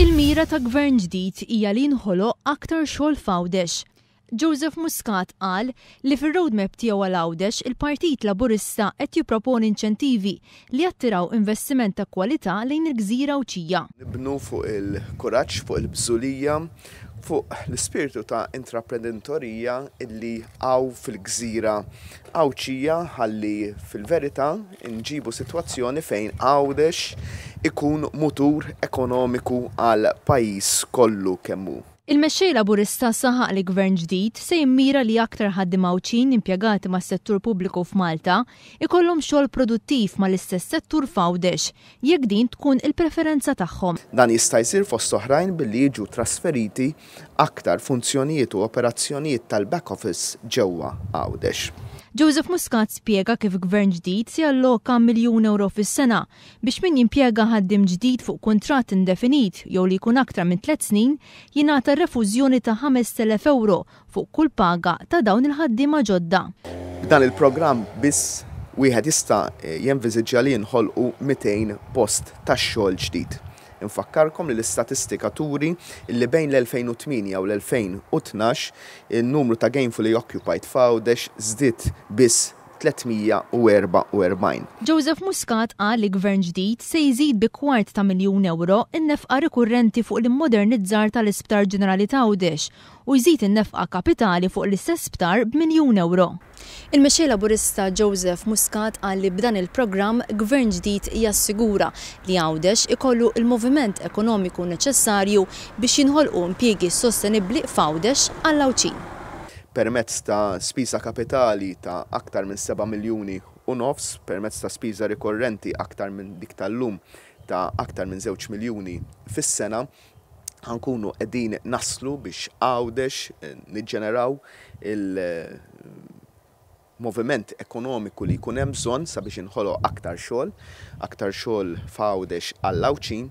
Il-mira ta' gvern ġdid hija li jinħoloq aktar xogħol f'Għawdex. Joseph Muscat qal li fir-roadmap tiegħu għal Għawdex il-Partit Laburista qed jipproponi inċentivi li jattiraw investiment ta' kwalità lejn il-Gżira Awċija. Nibnu fuq il-kuraġġ, fuq il-bżulija, fuq l-ispirtu ta' intraprenditorija illi għaw fil-Gżira Awċija ħalli fil-verità nġibu sitwazzjoni fejn Għawdex ikun mutur ekonomiku għal pajjiż kollu kemmu. Il-mexxej Laburista saħaq li gvern ġdid se jimmira li aktar ħaddim Awċin impjegati mas-settur pubbliku f'Malta ikollhom xogħol produttiv mal-istess settur f'Għawdex jekk din tkun il-preferenza tagħhom. Dan jista' jsir fost oħrajn billi jiġu trasferiti aktar funzjonijiet u operazzjonijiet tal-back office ġewwa Għawdex. Joseph Muscat spjega kif gvern ġdid se jalloka €1,000,000 fis-sena biex min jimpjega ħaddim ġdid fuq kuntratt indefinit jew li jkun aktar minn 3 snin jingħata refużjoni ta' €5,000 fuq kull paga ta' dawn il-ħaddiema ġodda. Dan il-programm biss wieħed jista' jenviżiġġja li jinħolqu 200 post tax-xogħol ġdid. Infakkarkom li l-istatistika turi li bejn l-2008 u l-2012 il-numru ta' gainfully occupied f'Għawdex żdied biss 344. Joseph Muscat qal li gvern ġdid se jżid bi €250,000 in-nefqa rikurrenti fuq l-immodernizzar tal-Isptar Ġenerali ta' Għawdex u jżid in-nefqa kapitali fuq l-istess sptar b'1,000,000. Il-mexxej Laburista Joseph Muscat qal li b'dan il-programm gvern ġdid jassigura li Għawdex ikollu il-moviment ekonomiku neċessarju biex jinħolqu impjiegi sostenibbli f'Għawdex għall-Awċin. Permezz ta' spiża kapitali ta' aktar minn 7 miljuni u nofs, permezz ta' spiża rikorrenti aktar minn dik tal-lum ta' aktar minn 2 miljuni fis-sena, ħankunu qegħdin naslu biex Għawdex niġġeneraw il-moviment ekonomiku li jkun hemm bżonn sabiex inħoloq aktar xogħol f'Għawdex għall-Awċin.